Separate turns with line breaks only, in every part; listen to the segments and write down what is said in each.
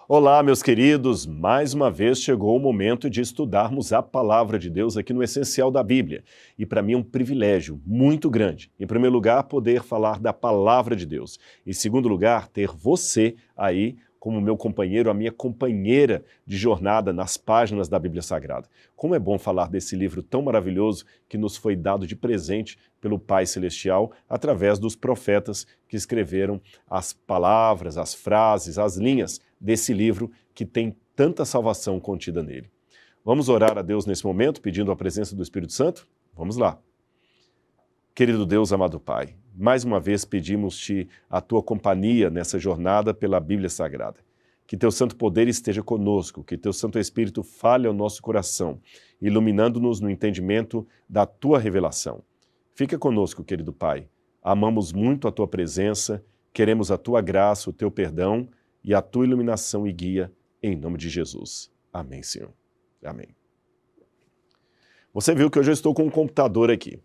Olá, meus queridos! Mais uma vez chegou o momento de estudarmos a Palavra de Deus aqui no Essencial da Bíblia. E para mim é um privilégio muito grande, em primeiro lugar, poder falar da Palavra de Deus. Em segundo lugar, ter você aí como meu companheiro, a minha companheira de jornada nas páginas da Bíblia Sagrada. Como é bom falar desse livro tão maravilhoso que nos foi dado de presente pelo Pai Celestial através dos profetas que escreveram as palavras, as frases, as linhas desse livro que tem tanta salvação contida nele. Vamos orar a Deus nesse momento, pedindo a presença do Espírito Santo? Vamos lá. Querido Deus, amado Pai, mais uma vez pedimos-te a tua companhia nessa jornada pela Bíblia Sagrada. Que teu santo poder esteja conosco, que teu Santo Espírito fale ao nosso coração, iluminando-nos no entendimento da tua revelação. Fica conosco, querido Pai. Amamos muito a tua presença, queremos a tua graça, o teu perdão e a tua iluminação e guia, em nome de Jesus. Amém, Senhor. Amém. Você viu que hoje eu estou com um computador aqui.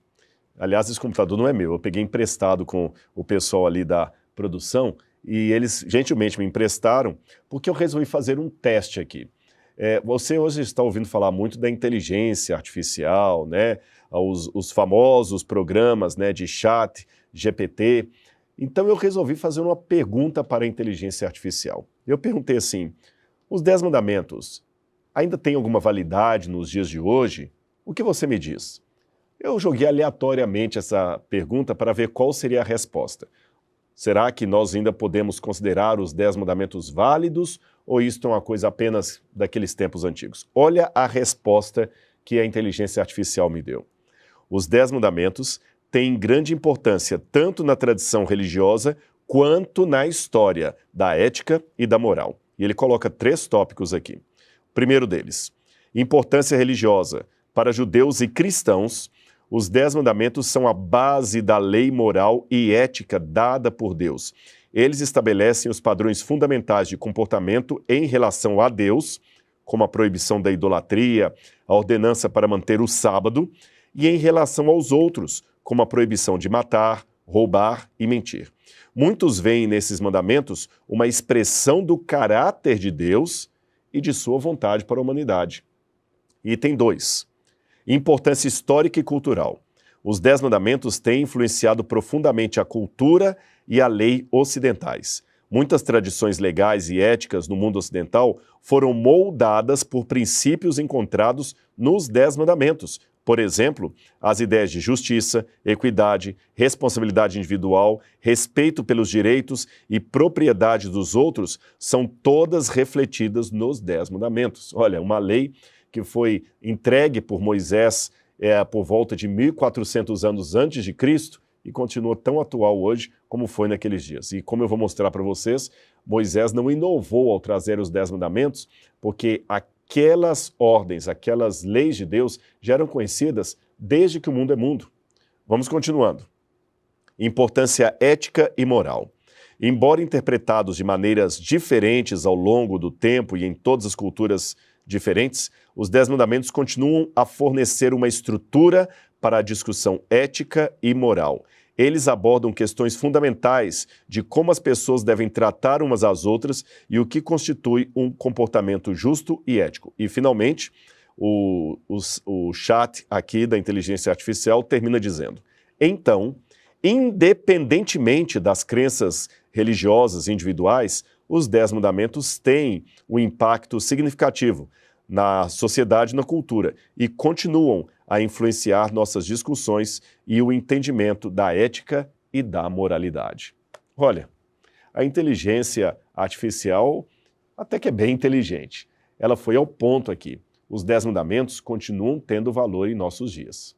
Aliás, esse computador não é meu, eu peguei emprestado com o pessoal ali da produção e eles gentilmente me emprestaram porque eu resolvi fazer um teste aqui. Você hoje está ouvindo falar muito da inteligência artificial, né? Os famosos programas, né, de chat, GPT. Então eu resolvi fazer uma pergunta para a inteligência artificial. Eu perguntei assim, os 10 mandamentos ainda têm alguma validade nos dias de hoje? O que você me diz? Eu joguei aleatoriamente essa pergunta para ver qual seria a resposta. Será que nós ainda podemos considerar os 10 mandamentos válidos ou isto é uma coisa apenas daqueles tempos antigos? Olha a resposta que a inteligência artificial me deu. Os 10 mandamentos têm grande importância tanto na tradição religiosa quanto na história da ética e da moral. E ele coloca 3 tópicos aqui. O primeiro deles, importância religiosa. Para judeus e cristãos, os 10 mandamentos são a base da lei moral e ética dada por Deus. Eles estabelecem os padrões fundamentais de comportamento em relação a Deus, como a proibição da idolatria, a ordenança para manter o sábado, e em relação aos outros, como a proibição de matar, roubar e mentir. Muitos veem nesses mandamentos uma expressão do caráter de Deus e de sua vontade para a humanidade. Item 2. Importância histórica e cultural. Os 10 mandamentos têm influenciado profundamente a cultura e a lei ocidentais. Muitas tradições legais e éticas no mundo ocidental foram moldadas por princípios encontrados nos 10 mandamentos. Por exemplo, as ideias de justiça, equidade, responsabilidade individual, respeito pelos direitos e propriedade dos outros são todas refletidas nos 10 mandamentos. Olha, uma lei que foi entregue por Moisés por volta de 1400 anos antes de Cristo e continua tão atual hoje como foi naqueles dias. E como eu vou mostrar para vocês, Moisés não inovou ao trazer os 10 mandamentos, porque aquelas ordens, aquelas leis de Deus já eram conhecidas desde que o mundo é mundo. Vamos continuando. Importância ética e moral. Embora interpretados de maneiras diferentes ao longo do tempo e em todas as culturas diferentes, os 10 mandamentos continuam a fornecer uma estrutura para a discussão ética e moral. Eles abordam questões fundamentais de como as pessoas devem tratar umas às outras e o que constitui um comportamento justo e ético. E, finalmente, o chat aqui da inteligência artificial termina dizendo: então, independentemente das crenças religiosas individuais, os 10 mandamentos têm um impacto significativo na sociedade e na cultura e continuam a influenciar nossas discussões e o entendimento da ética e da moralidade. Olha, a inteligência artificial até que é bem inteligente. Ela foi ao ponto aqui. Os 10 mandamentos continuam tendo valor em nossos dias.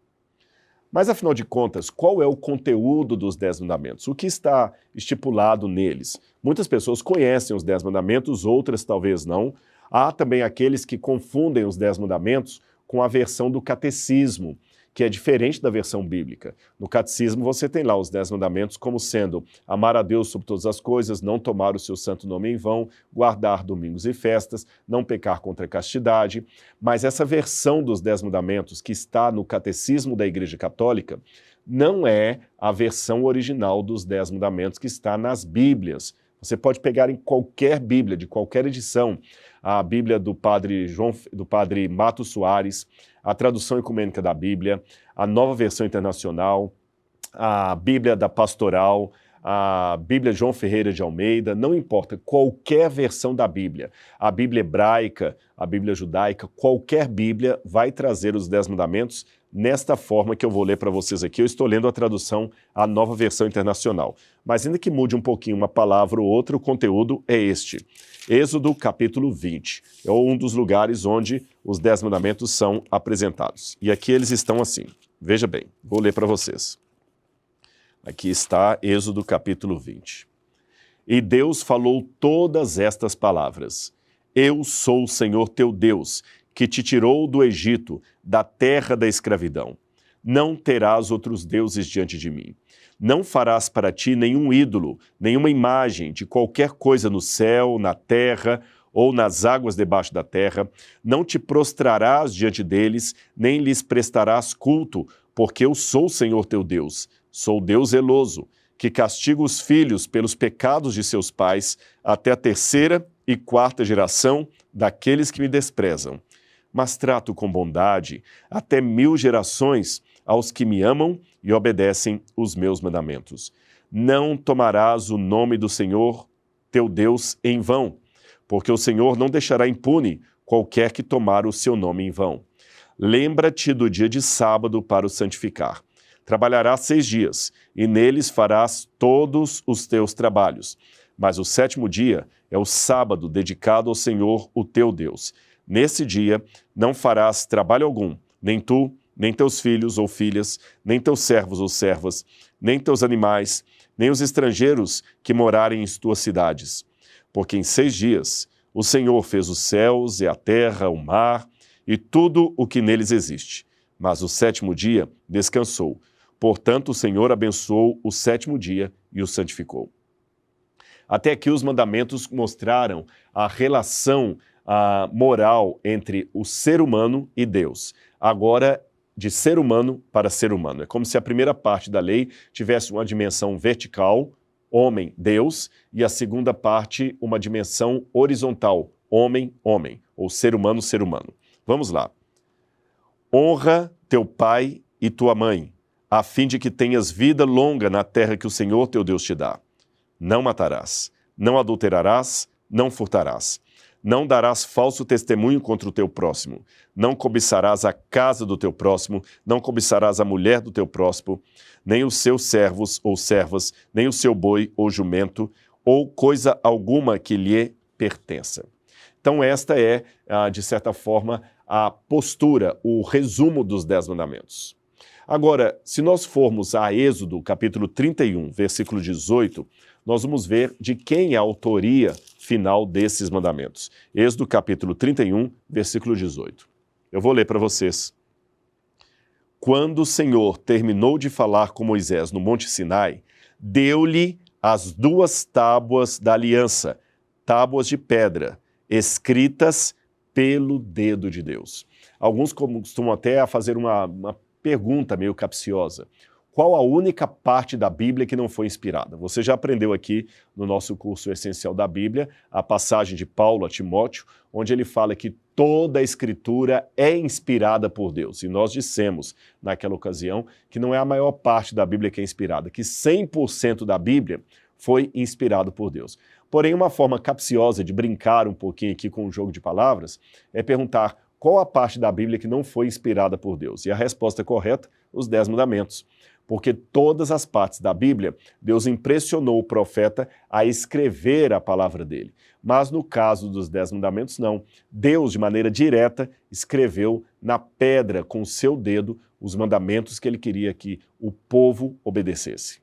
Mas, afinal de contas, qual é o conteúdo dos 10 mandamentos? O que está estipulado neles? Muitas pessoas conhecem os 10 mandamentos, outras talvez não. Há também aqueles que confundem os 10 mandamentos com a versão do catecismo, que é diferente da versão bíblica. No catecismo você tem lá os 10 mandamentos como sendo amar a Deus sobre todas as coisas, não tomar o seu santo nome em vão, guardar domingos e festas, não pecar contra a castidade. Mas essa versão dos 10 mandamentos que está no catecismo da Igreja Católica não é a versão original dos 10 mandamentos que está nas Bíblias. Você pode pegar em qualquer Bíblia, de qualquer edição, a Bíblia do padre Mato Soares, a tradução ecumênica da Bíblia, a Nova Versão Internacional, a Bíblia da Pastoral, a Bíblia João Ferreira de Almeida, não importa, qualquer versão da Bíblia, a Bíblia hebraica, a Bíblia judaica, qualquer Bíblia vai trazer os 10 mandamentos nesta forma que eu vou ler para vocês aqui. Eu estou lendo a tradução, a Nova Versão Internacional. Mas ainda que mude um pouquinho uma palavra ou outra, o conteúdo é este. Êxodo capítulo 20. É um dos lugares onde os 10 mandamentos são apresentados. E aqui eles estão assim. Veja bem, vou ler para vocês. Aqui está Êxodo capítulo 20. E Deus falou todas estas palavras. Eu sou o Senhor teu Deus, que te tirou do Egito, da terra da escravidão. Não terás outros deuses diante de mim. Não farás para ti nenhum ídolo, nenhuma imagem de qualquer coisa no céu, na terra ou nas águas debaixo da terra. Não te prostrarás diante deles, nem lhes prestarás culto, porque eu sou o Senhor teu Deus. Sou Deus zeloso, que castiga os filhos pelos pecados de seus pais, até a 3ª e 4ª geração daqueles que me desprezam. Mas trato com bondade até 1000 gerações aos que me amam e obedecem os meus mandamentos. Não tomarás o nome do Senhor teu Deus em vão, porque o Senhor não deixará impune qualquer que tomar o seu nome em vão. Lembra-te do dia de sábado para o santificar. Trabalharás 6 dias, e neles farás todos os teus trabalhos. Mas o 7º dia é o sábado dedicado ao Senhor, o teu Deus. Nesse dia não farás trabalho algum, nem tu, nem teus filhos ou filhas, nem teus servos ou servas, nem teus animais, nem os estrangeiros que morarem em tuas cidades. Porque em 6 dias o Senhor fez os céus e a terra, o mar e tudo o que neles existe. Mas o 7º dia descansou. Portanto, o Senhor abençoou o 7º dia e o santificou. Até aqui os mandamentos mostraram a relação moral entre o ser humano e Deus. Agora, de ser humano para ser humano. É como se a primeira parte da lei tivesse uma dimensão vertical, homem, Deus, e a segunda parte uma dimensão horizontal, homem, homem, ou ser humano, ser humano. Vamos lá. Honra teu pai e tua mãe, a fim de que tenhas vida longa na terra que o Senhor teu Deus te dá. Não matarás, não adulterarás, não furtarás. Não darás falso testemunho contra o teu próximo. Não cobiçarás a casa do teu próximo, não cobiçarás a mulher do teu próximo, nem os seus servos ou servas, nem o seu boi ou jumento, ou coisa alguma que lhe pertença. Então esta é, de certa forma, a postura, o resumo dos 10 mandamentos. Agora, se nós formos a Êxodo, capítulo 31, versículo 18, nós vamos ver de quem é a autoria final desses mandamentos. Êxodo, capítulo 31, versículo 18. Eu vou ler para vocês. Quando o Senhor terminou de falar com Moisés no Monte Sinai, deu-lhe as 2 tábuas da aliança, tábuas de pedra, escritas pelo dedo de Deus. Alguns costumam até fazer uma pergunta meio capciosa. Qual a única parte da Bíblia que não foi inspirada? Você já aprendeu aqui no nosso curso Essencial da Bíblia a passagem de Paulo a Timóteo, onde ele fala que toda a Escritura é inspirada por Deus. E nós dissemos naquela ocasião que não é a maior parte da Bíblia que é inspirada, que 100% da Bíblia foi inspirado por Deus. Porém, uma forma capciosa de brincar um pouquinho aqui com o jogo de palavras é perguntar qual a parte da Bíblia que não foi inspirada por Deus. E a resposta correta, os 10 mandamentos. Porque todas as partes da Bíblia, Deus impressionou o profeta a escrever a palavra dele. Mas no caso dos 10 mandamentos, não. Deus, de maneira direta, escreveu na pedra com o seu dedo os mandamentos que ele queria que o povo obedecesse.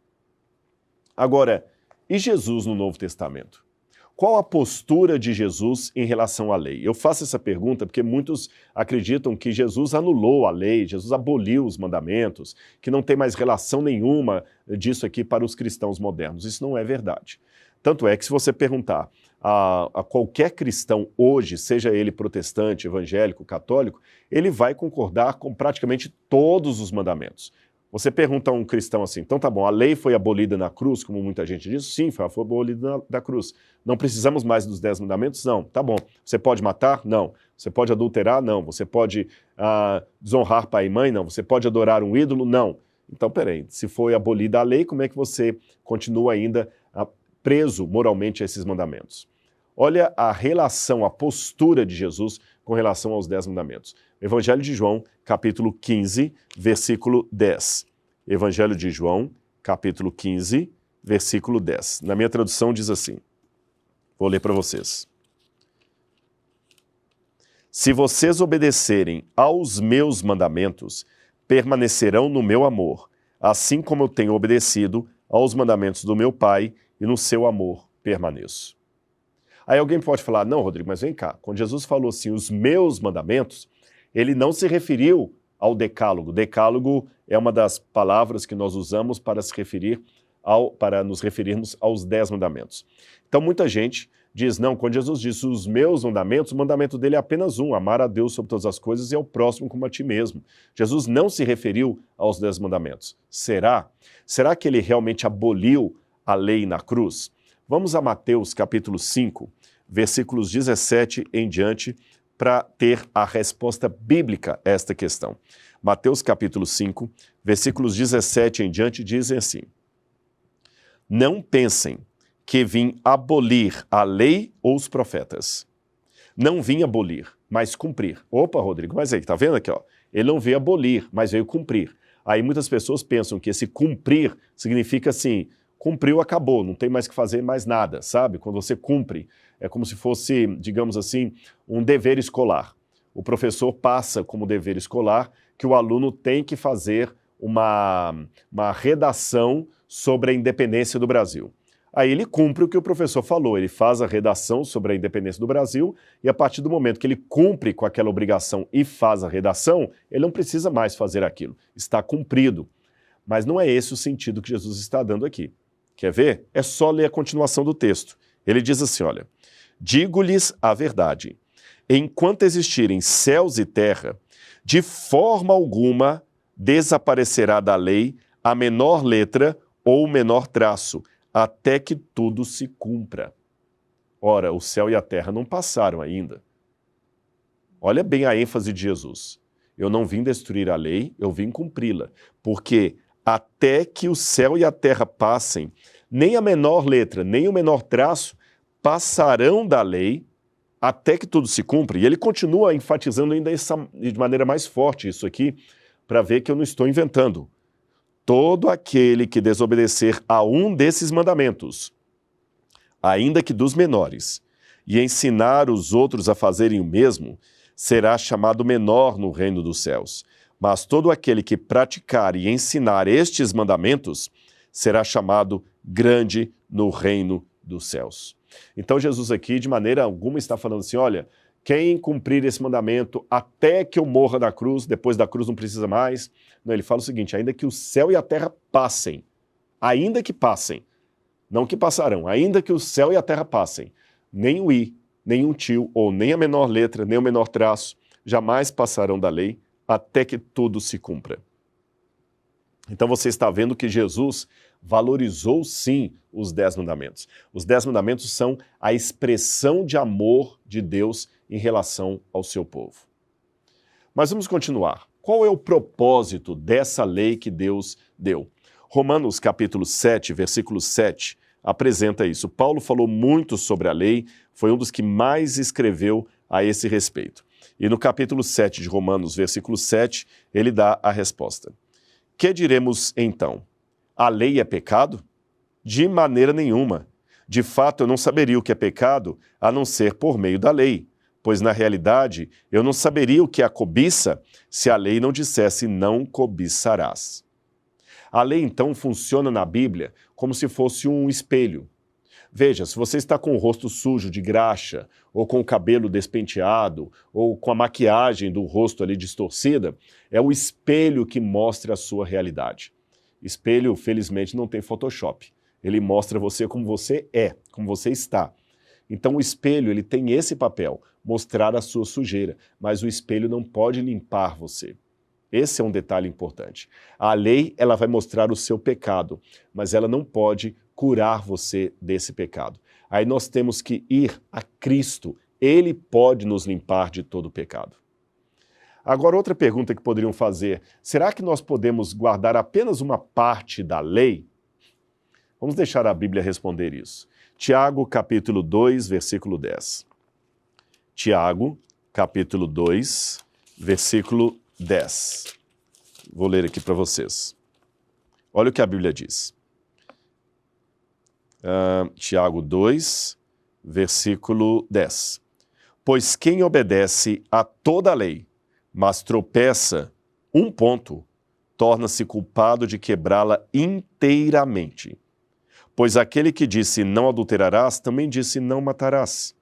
Agora, e Jesus no Novo Testamento? Qual a postura de Jesus em relação à lei? Eu faço essa pergunta porque muitos acreditam que Jesus anulou a lei, Jesus aboliu os mandamentos, que não tem mais relação nenhuma disso aqui para os cristãos modernos. Isso não é verdade. Tanto é que se você perguntar a qualquer cristão hoje, seja ele protestante, evangélico, católico, ele vai concordar com praticamente todos os mandamentos. Você pergunta a um cristão assim, então tá bom, a lei foi abolida na cruz, como muita gente diz? Sim, foi abolida na cruz. Não precisamos mais dos 10 mandamentos? Não. Tá bom. Você pode matar? Não. Você pode adulterar? Não. Você pode desonrar pai e mãe? Não. Você pode adorar um ídolo? Não. Então, peraí, se foi abolida a lei, como é que você continua ainda preso moralmente a esses mandamentos? Olha a relação, a postura de Jesus com relação aos 10 mandamentos. Evangelho de João, capítulo 15, versículo 10. Evangelho de João, capítulo 15, versículo 10. Na minha tradução diz assim, vou ler para vocês. Se vocês obedecerem aos meus mandamentos, permanecerão no meu amor, assim como eu tenho obedecido aos mandamentos do meu Pai e no seu amor permaneço. Aí alguém pode falar, não, Rodrigo, mas vem cá, quando Jesus falou assim, os meus mandamentos, ele não se referiu ao decálogo. Decálogo é uma das palavras que nós usamos para para nos referirmos aos 10 mandamentos. Então muita gente diz, não, quando Jesus disse os meus mandamentos, o mandamento dele é apenas um, amar a Deus sobre todas as coisas e ao próximo como a ti mesmo. Jesus não se referiu aos 10 mandamentos. Será? Será que ele realmente aboliu a lei na cruz? Vamos a Mateus capítulo 5, versículos 17 em diante, para ter a resposta bíblica a esta questão. Mateus capítulo 5, versículos 17 em diante dizem assim, não pensem que vim abolir a lei ou os profetas. Não vim abolir, mas cumprir. Opa, Rodrigo, mas aí, tá vendo aqui, ó? Ele não veio abolir, mas veio cumprir. Aí muitas pessoas pensam que esse cumprir significa assim, cumpriu, acabou, não tem mais que fazer mais nada, sabe? Quando você cumpre, é como se fosse, digamos assim, um dever escolar. O professor passa como dever escolar que o aluno tem que fazer uma redação sobre a independência do Brasil. Aí ele cumpre o que o professor falou, ele faz a redação sobre a independência do Brasil e a partir do momento que ele cumpre com aquela obrigação e faz a redação, ele não precisa mais fazer aquilo, está cumprido. Mas não é esse o sentido que Jesus está dando aqui. Quer ver? É só ler a continuação do texto. Ele diz assim, olha, digo-lhes a verdade, enquanto existirem céus e terra, de forma alguma desaparecerá da lei a menor letra ou o menor traço, até que tudo se cumpra. Ora, o céu e a terra não passaram ainda. Olha bem a ênfase de Jesus. Eu não vim destruir a lei, eu vim cumpri-la, porque até que o céu e a terra passem, nem a menor letra, nem o menor traço passarão da lei até que tudo se cumpra. E ele continua enfatizando ainda de maneira mais forte isso aqui, para ver que eu não estou inventando. Todo aquele que desobedecer a um desses mandamentos, ainda que dos menores, e ensinar os outros a fazerem o mesmo, será chamado menor no reino dos céus. Mas todo aquele que praticar e ensinar estes mandamentos será chamado grande no reino dos céus. Então Jesus aqui, de maneira alguma, está falando assim, olha, quem cumprir esse mandamento até que eu morra na cruz, depois da cruz não precisa mais. Não, ele fala o seguinte, ainda que o céu e a terra passem, ainda que passem, não que passarão, ainda que o céu e a terra passem, nem o i, nem um tio, ou nem a menor letra, nem o menor traço, jamais passarão da lei, até que tudo se cumpra. Então você está vendo que Jesus valorizou sim os 10 mandamentos. Os 10 mandamentos são a expressão de amor de Deus em relação ao seu povo. Mas vamos continuar. Qual é o propósito dessa lei que Deus deu? Romanos capítulo 7, versículo 7, apresenta isso. Paulo falou muito sobre a lei, foi um dos que mais escreveu a esse respeito. E no capítulo 7 de Romanos, versículo 7, ele dá a resposta. Que diremos então? A lei é pecado? De maneira nenhuma. De fato, eu não saberia o que é pecado, a não ser por meio da lei. Pois, na realidade, eu não saberia o que é a cobiça se a lei não dissesse não cobiçarás. A lei, então, funciona na Bíblia como se fosse um espelho. Veja, se você está com o rosto sujo de graxa, ou com o cabelo despenteado, ou com a maquiagem do rosto ali distorcida, é o espelho que mostra a sua realidade. Espelho, felizmente, não tem Photoshop. Ele mostra você como você é, como você está. Então o espelho ele tem esse papel, mostrar a sua sujeira, mas o espelho não pode limpar você. Esse é um detalhe importante. A lei, ela vai mostrar o seu pecado, mas ela não pode curar você desse pecado. Aí nós temos que ir a Cristo. Ele pode nos limpar de todo o pecado. Agora, outra pergunta que poderiam fazer, será que nós podemos guardar apenas uma parte da lei? Vamos deixar a Bíblia responder isso. Tiago, capítulo 2, versículo 10. Tiago, capítulo 2, versículo 10. Vou ler aqui para vocês. Olha o que a Bíblia diz. Tiago 2, versículo 10. Pois quem obedece a toda a lei, mas tropeça um ponto, torna-se culpado de quebrá-la inteiramente. Pois aquele que disse não adulterarás, também disse não matarás.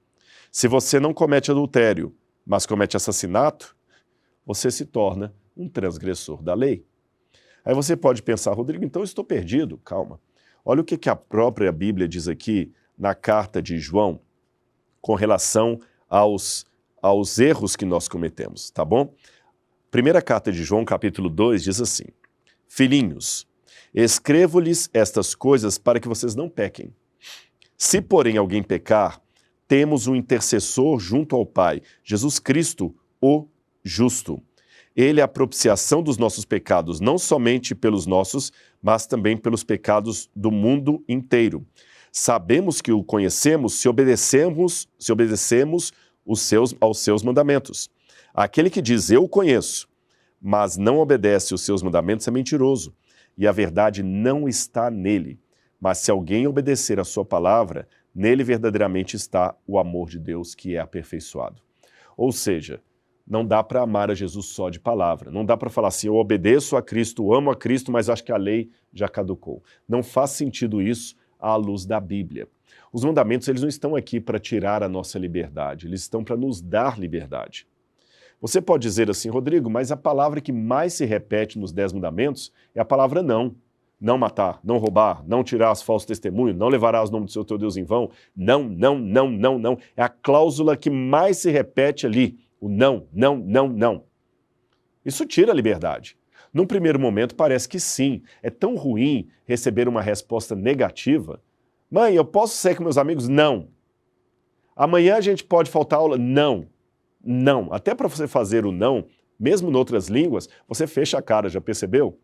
Se você não comete adultério, mas comete assassinato, você se torna um transgressor da lei. Aí você pode pensar, Rodrigo, então eu estou perdido. Calma. Olha o que a própria Bíblia diz aqui na carta de João com relação aos erros que nós cometemos, tá bom? Primeira carta de João, capítulo 2, diz assim: Filhinhos, escrevo-lhes estas coisas para que vocês não pequem. Se, porém, alguém pecar, temos um intercessor junto ao Pai, Jesus Cristo, o justo. Ele é a propiciação dos nossos pecados, não somente pelos nossos, mas também pelos pecados do mundo inteiro. Sabemos que o conhecemos se obedecemos aos seus mandamentos. Aquele que diz, eu o conheço, mas não obedece os seus mandamentos é mentiroso, e a verdade não está nele. Mas se alguém obedecer a sua palavra, nele verdadeiramente está o amor de Deus que é aperfeiçoado. Ou seja, não dá para amar a Jesus só de palavra. Não dá para falar assim, eu obedeço a Cristo, amo a Cristo, mas acho que a lei já caducou. Não faz sentido isso à luz da Bíblia. Os mandamentos, eles não estão aqui para tirar a nossa liberdade, eles estão para nos dar liberdade. Você pode dizer assim, Rodrigo, mas a palavra que mais se repete nos 10 mandamentos é a palavra não. Não matar, não roubar, não tirar as falsos testemunhos, não levarás o nome do seu teu Deus em vão. Não, não, não, não, não. É a cláusula que mais se repete ali. O não, não, não, não. Isso tira a liberdade. Num primeiro momento parece que sim. É tão ruim receber uma resposta negativa. Mãe, eu posso sair com meus amigos? Não. Amanhã a gente pode faltar aula? Não. Não. Até para você fazer o não, mesmo em outras línguas, você fecha a cara, já percebeu?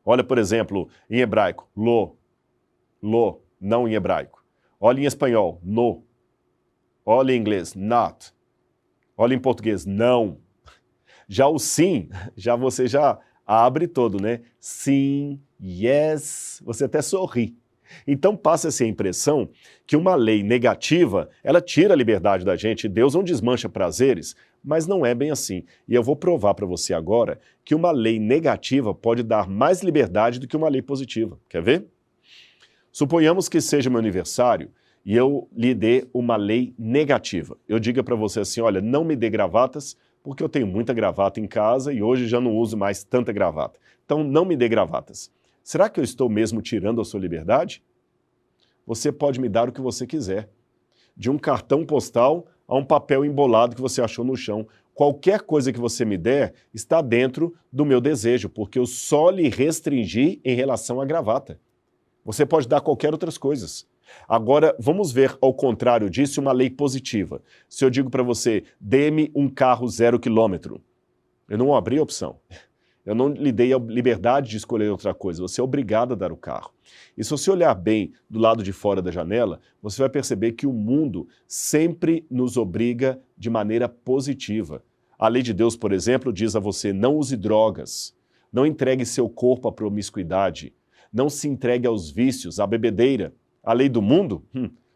Olha, por exemplo, em hebraico, lo, não em hebraico. Olha em espanhol, no. Olha em inglês, not. Olha em português, não. Já o sim, você já abre todo, né? Sim, yes, você até sorri. Então passa-se a impressão que uma lei negativa, ela tira a liberdade da gente, Deus não desmancha prazeres, mas não é bem assim. E eu vou provar para você agora que uma lei negativa pode dar mais liberdade do que uma lei positiva. Quer ver? Suponhamos que seja meu aniversário e eu lhe dê uma lei negativa. Eu diga para você assim, olha, não me dê gravatas, porque eu tenho muita gravata em casa e hoje já não uso mais tanta gravata. Então não me dê gravatas. Será que eu estou mesmo tirando a sua liberdade? Você pode me dar o que você quiser. De um cartão postal a um papel embolado que você achou no chão. Qualquer coisa que você me der está dentro do meu desejo, porque eu só lhe restringi em relação à gravata. Você pode dar qualquer outras coisas. Agora, vamos ver ao contrário disso uma lei positiva. Se eu digo para você, dê-me um carro 0 km, eu não abri a opção. Eu não lhe dei a liberdade de escolher outra coisa, você é obrigado a dar o carro. E se você olhar bem do lado de fora da janela, você vai perceber que o mundo sempre nos obriga de maneira positiva. A lei de Deus, por exemplo, diz a você, não use drogas, não entregue seu corpo à promiscuidade, não se entregue aos vícios, à bebedeira. A lei do mundo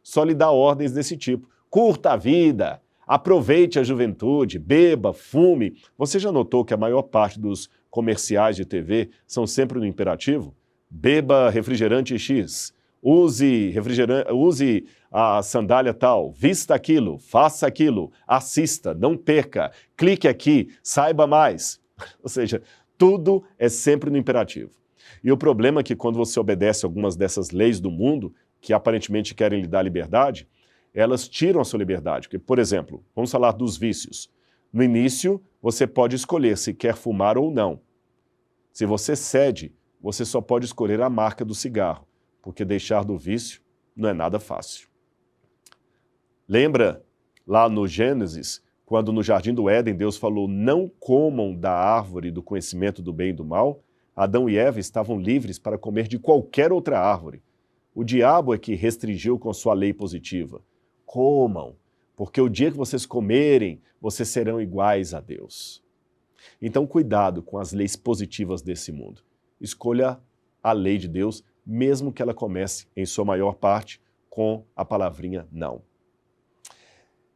só lhe dá ordens desse tipo. Curta a vida, aproveite a juventude, beba, fume. Você já notou que a maior parte dos comerciais de TV são sempre no imperativo? Beba refrigerante X, use a sandália tal, vista aquilo, faça aquilo, assista, não perca, clique aqui, saiba mais. Ou seja, tudo é sempre no imperativo. E o problema é que quando você obedece algumas dessas leis do mundo, que aparentemente querem lhe dar liberdade, elas tiram a sua liberdade. Porque, por exemplo, vamos falar dos vícios. No início, você pode escolher se quer fumar ou não. Se você cede, você só pode escolher a marca do cigarro, porque deixar do vício não é nada fácil. Lembra lá no Gênesis, quando no Jardim do Éden Deus falou, não comam da árvore do conhecimento do bem e do mal? Adão e Eva estavam livres para comer de qualquer outra árvore. O diabo é que restringiu com sua lei positiva. Comam, porque o dia que vocês comerem, vocês serão iguais a Deus. Então, cuidado com as leis positivas desse mundo. Escolha a lei de Deus, mesmo que ela comece, em sua maior parte, com a palavrinha não.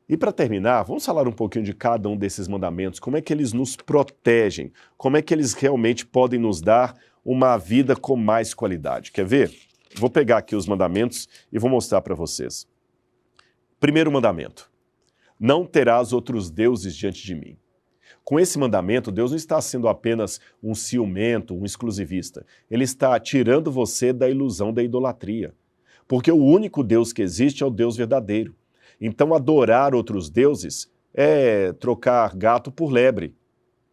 E para terminar, vamos falar um pouquinho de cada um desses mandamentos, como é que eles nos protegem, como é que eles realmente podem nos dar uma vida com mais qualidade. Quer ver? Vou pegar aqui os mandamentos e vou mostrar para vocês. Primeiro mandamento, não terás outros deuses diante de mim. Com esse mandamento, Deus não está sendo apenas um ciumento, um exclusivista. Ele está tirando você da ilusão da idolatria. Porque o único Deus que existe é o Deus verdadeiro. Então, adorar outros deuses é trocar gato por lebre.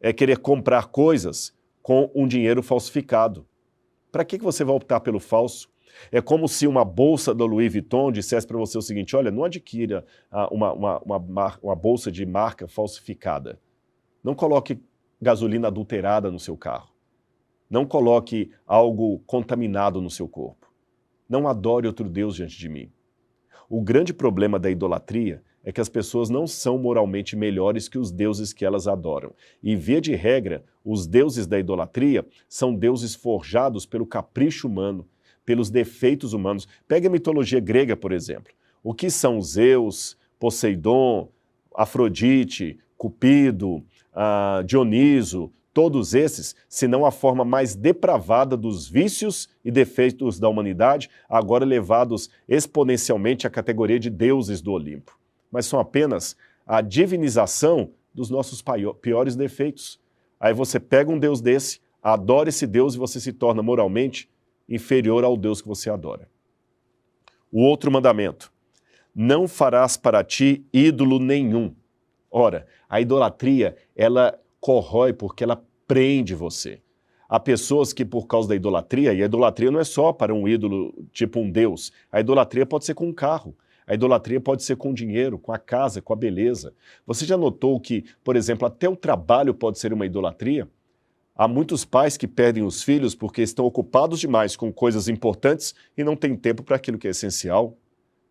É querer comprar coisas com um dinheiro falsificado. Para que você vai optar pelo falso? É como se uma bolsa da Louis Vuitton dissesse para você o seguinte, olha, não adquira uma bolsa de marca falsificada. Não coloque gasolina adulterada no seu carro. Não coloque algo contaminado no seu corpo. Não adore outro Deus diante de mim. O grande problema da idolatria é que as pessoas não são moralmente melhores que os deuses que elas adoram. E, via de regra, os deuses da idolatria são deuses forjados pelo capricho humano, pelos defeitos humanos. Pega a mitologia grega, por exemplo. O que são Zeus, Poseidon, Afrodite, Cupido, Dioniso, todos esses, senão a forma mais depravada dos vícios e defeitos da humanidade, agora levados exponencialmente à categoria de deuses do Olimpo. Mas são apenas a divinização dos nossos piores defeitos. Aí você pega um Deus desse, adora esse Deus e você se torna moralmente inferior ao Deus que você adora. O outro mandamento, não farás para ti ídolo nenhum. Ora, a idolatria, ela corrói porque ela prende você. Há pessoas que por causa da idolatria, e a idolatria não é só para um ídolo tipo um deus, a idolatria pode ser com um carro, a idolatria pode ser com dinheiro, com a casa, com a beleza. Você já notou que, por exemplo, até o trabalho pode ser uma idolatria? Há muitos pais que perdem os filhos porque estão ocupados demais com coisas importantes e não têm tempo para aquilo que é essencial.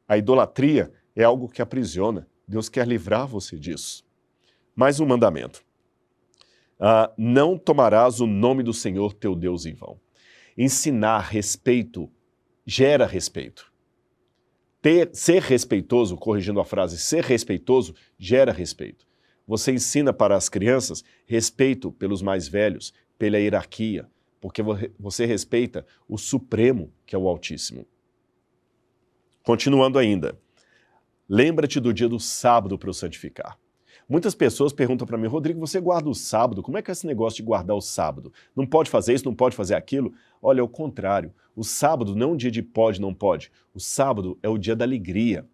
A idolatria é algo que aprisiona. Deus quer livrar você disso. Mais um mandamento. Não tomarás o nome do Senhor teu Deus em vão. Ensinar respeito gera respeito. Ser respeitoso, corrigindo a frase, ser respeitoso gera respeito. Você ensina para as crianças respeito pelos mais velhos, pela hierarquia, porque você respeita o Supremo, que é o Altíssimo. Continuando ainda. Lembra-te do dia do sábado para o santificar. Muitas pessoas perguntam para mim, Rodrigo, você guarda o sábado? Como é que é esse negócio de guardar o sábado? Não pode fazer isso, não pode fazer aquilo? Olha, é o contrário. O sábado não é um dia de pode, não pode. O sábado é o dia da alegria.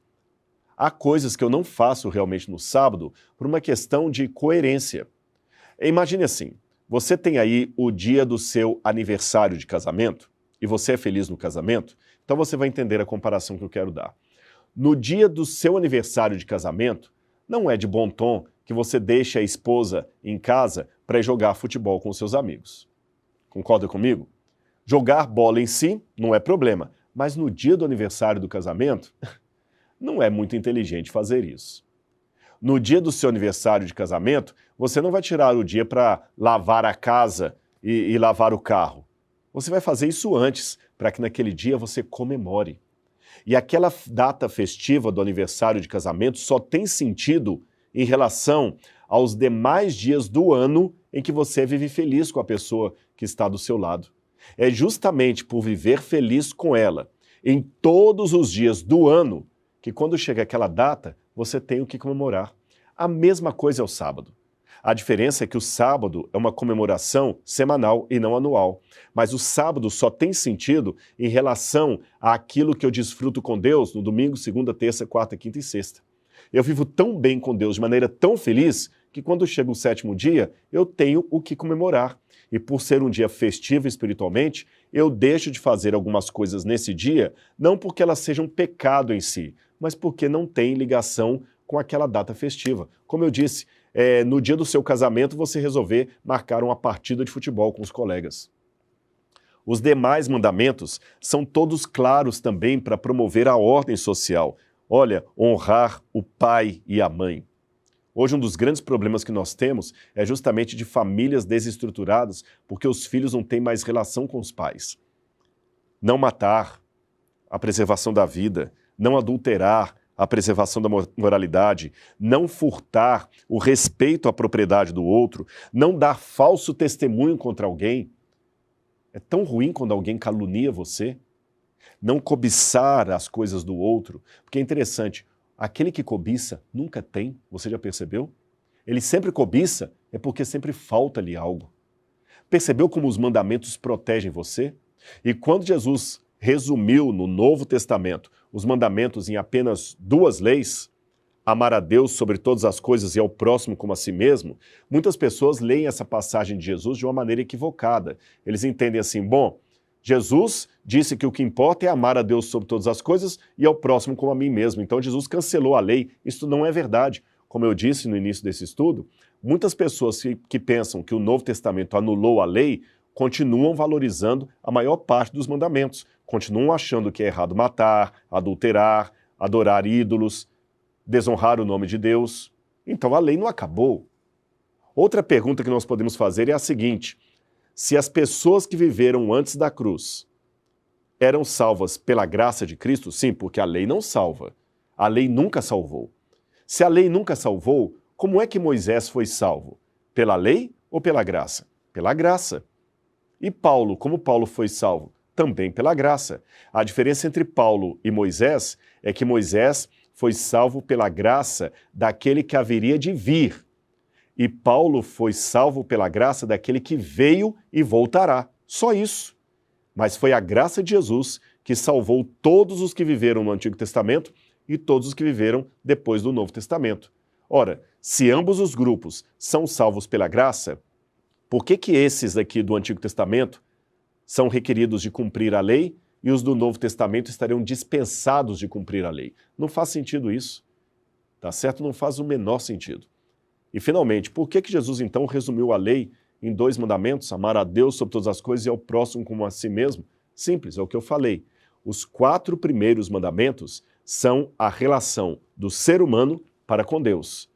Há coisas que eu não faço realmente no sábado por uma questão de coerência. Imagine assim, você tem aí o dia do seu aniversário de casamento e você é feliz no casamento, então você vai entender a comparação que eu quero dar. No dia do seu aniversário de casamento, não é de bom tom que você deixe a esposa em casa para ir jogar futebol com seus amigos. Concorda comigo? Jogar bola em si não é problema, mas no dia do aniversário do casamento, não é muito inteligente fazer isso. No dia do seu aniversário de casamento, você não vai tirar o dia para lavar a casa e lavar o carro. Você vai fazer isso antes, para que naquele dia você comemore. E aquela data festiva do aniversário de casamento só tem sentido em relação aos demais dias do ano em que você vive feliz com a pessoa que está do seu lado. É justamente por viver feliz com ela em todos os dias do ano que quando chega aquela data, você tem o que comemorar. A mesma coisa é o sábado. A diferença é que o sábado é uma comemoração semanal e não anual. Mas o sábado só tem sentido em relação àquilo que eu desfruto com Deus no domingo, segunda, terça, quarta, quinta e sexta. Eu vivo tão bem com Deus, de maneira tão feliz, que quando chega o sétimo dia, eu tenho o que comemorar. E por ser um dia festivo espiritualmente, eu deixo de fazer algumas coisas nesse dia, não porque elas sejam pecado em si, mas porque não tem ligação com aquela data festiva. Como eu disse, no dia do seu casamento você resolver marcar uma partida de futebol com os colegas. Os demais mandamentos são todos claros também para promover a ordem social. Olha, honrar o pai e a mãe. Hoje, um dos grandes problemas que nós temos é justamente de famílias desestruturadas, porque os filhos não têm mais relação com os pais. Não matar, a preservação da vida, não adulterar, a preservação da moralidade, não furtar, o respeito à propriedade do outro, não dar falso testemunho contra alguém. É tão ruim quando alguém calunia você. Não cobiçar as coisas do outro, porque é interessante, aquele que cobiça nunca tem, você já percebeu? Ele sempre cobiça, é porque sempre falta-lhe algo. Percebeu como os mandamentos protegem você? E quando Jesus resumiu no Novo Testamento os mandamentos em apenas 2 leis, amar a Deus sobre todas as coisas e ao próximo como a si mesmo, muitas pessoas leem essa passagem de Jesus de uma maneira equivocada. Eles entendem assim, bom, Jesus disse que o que importa é amar a Deus sobre todas as coisas e ao próximo como a mim mesmo. Então Jesus cancelou a lei. Isso não é verdade. Como eu disse no início desse estudo, muitas pessoas que pensam que o Novo Testamento anulou a lei continuam valorizando a maior parte dos mandamentos. Continuam achando que é errado matar, adulterar, adorar ídolos, desonrar o nome de Deus. Então a lei não acabou. Outra pergunta que nós podemos fazer é a seguinte: se as pessoas que viveram antes da cruz eram salvas pela graça de Cristo, sim, porque a lei não salva. A lei nunca salvou. Se a lei nunca salvou, como é que Moisés foi salvo? Pela lei ou pela graça? Pela graça. E Paulo, como Paulo foi salvo? Também pela graça. A diferença entre Paulo e Moisés é que Moisés foi salvo pela graça daquele que haveria de vir. E Paulo foi salvo pela graça daquele que veio e voltará. Só isso. Mas foi a graça de Jesus que salvou todos os que viveram no Antigo Testamento e todos os que viveram depois do Novo Testamento. Ora, se ambos os grupos são salvos pela graça, por que esses aqui do Antigo Testamento são requeridos de cumprir a lei e os do Novo Testamento estariam dispensados de cumprir a lei? Não faz sentido isso. Tá certo? Não faz o menor sentido. E, finalmente, por que Jesus, então, resumiu a lei em 2 mandamentos, amar a Deus sobre todas as coisas e ao próximo como a si mesmo? Simples, é o que eu falei. Os 4 primeiros mandamentos são a relação do ser humano para com Deus.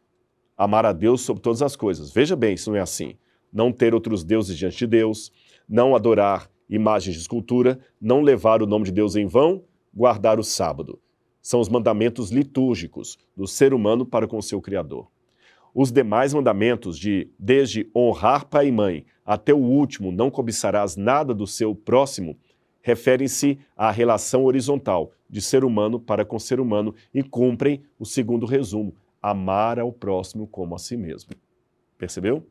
Amar a Deus sobre todas as coisas. Veja bem, isso não é assim. Não ter outros deuses diante de Deus, não adorar imagens de escultura, não levar o nome de Deus em vão, guardar o sábado. São os mandamentos litúrgicos do ser humano para com o seu Criador. Os demais mandamentos desde honrar pai e mãe até o último, não cobiçarás nada do seu próximo, referem-se à relação horizontal de ser humano para com ser humano e cumprem o segundo resumo, amar ao próximo como a si mesmo. Percebeu?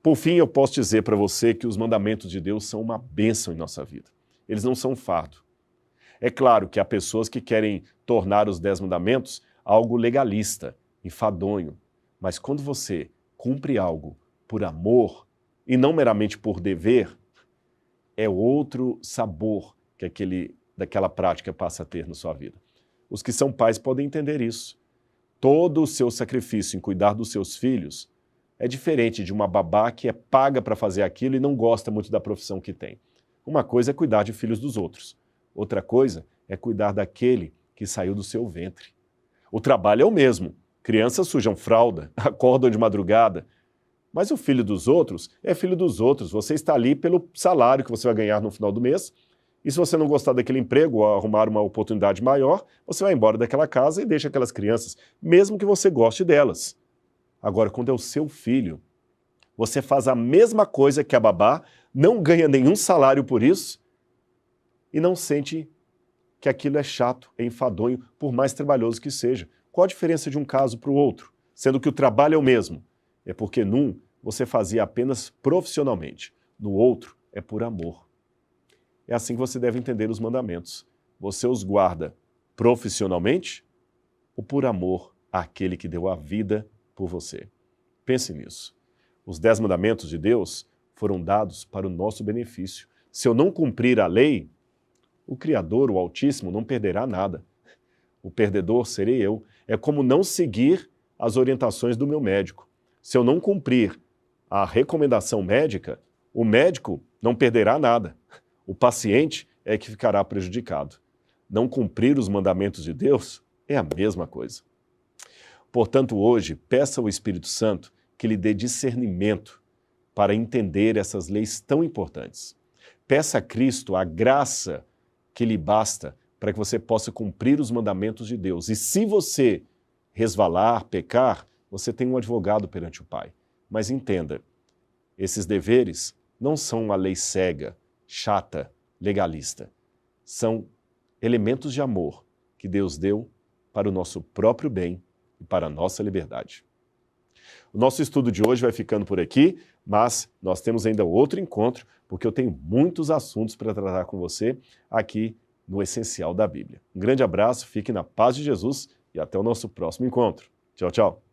Por fim, eu posso dizer para você que os mandamentos de Deus são uma bênção em nossa vida. Eles não são um fardo. É claro que há pessoas que querem tornar os 10 mandamentos algo legalista, enfadonho. Mas quando você cumpre algo por amor e não meramente por dever, é outro sabor que daquela prática passa a ter na sua vida. Os que são pais podem entender isso. Todo o seu sacrifício em cuidar dos seus filhos é diferente de uma babá que é paga para fazer aquilo e não gosta muito da profissão que tem. Uma coisa é cuidar de filhos dos outros. Outra coisa é cuidar daquele que saiu do seu ventre. O trabalho é o mesmo. Crianças sujam fralda, acordam de madrugada. Mas o filho dos outros é filho dos outros. Você está ali pelo salário que você vai ganhar no final do mês. E se você não gostar daquele emprego ou arrumar uma oportunidade maior, você vai embora daquela casa e deixa aquelas crianças, mesmo que você goste delas. Agora, quando é o seu filho, você faz a mesma coisa que a babá, não ganha nenhum salário por isso e não sente que aquilo é chato, é enfadonho, por mais trabalhoso que seja. Qual a diferença de um caso para o outro? Sendo que o trabalho é o mesmo. É porque num você fazia apenas profissionalmente, no outro é por amor. É assim que você deve entender os mandamentos. Você os guarda profissionalmente ou por amor àquele que deu a vida por você? Pense nisso. Os 10 mandamentos de Deus foram dados para o nosso benefício. Se eu não cumprir a lei, o Criador, o Altíssimo, não perderá nada. O perdedor serei eu. É como não seguir as orientações do meu médico. Se eu não cumprir a recomendação médica, o médico não perderá nada. O paciente é que ficará prejudicado. Não cumprir os mandamentos de Deus é a mesma coisa. Portanto, hoje, peça ao Espírito Santo que lhe dê discernimento para entender essas leis tão importantes. Peça a Cristo a graça que lhe basta para que você possa cumprir os mandamentos de Deus. E se você resvalar, pecar, você tem um advogado perante o Pai. Mas entenda, esses deveres não são uma lei cega, chata, legalista. São elementos de amor que Deus deu para o nosso próprio bem e para a nossa liberdade. O nosso estudo de hoje vai ficando por aqui, mas nós temos ainda outro encontro, porque eu tenho muitos assuntos para tratar com você aqui no Essencial da Bíblia. Um grande abraço, fique na paz de Jesus e até o nosso próximo encontro. Tchau, tchau.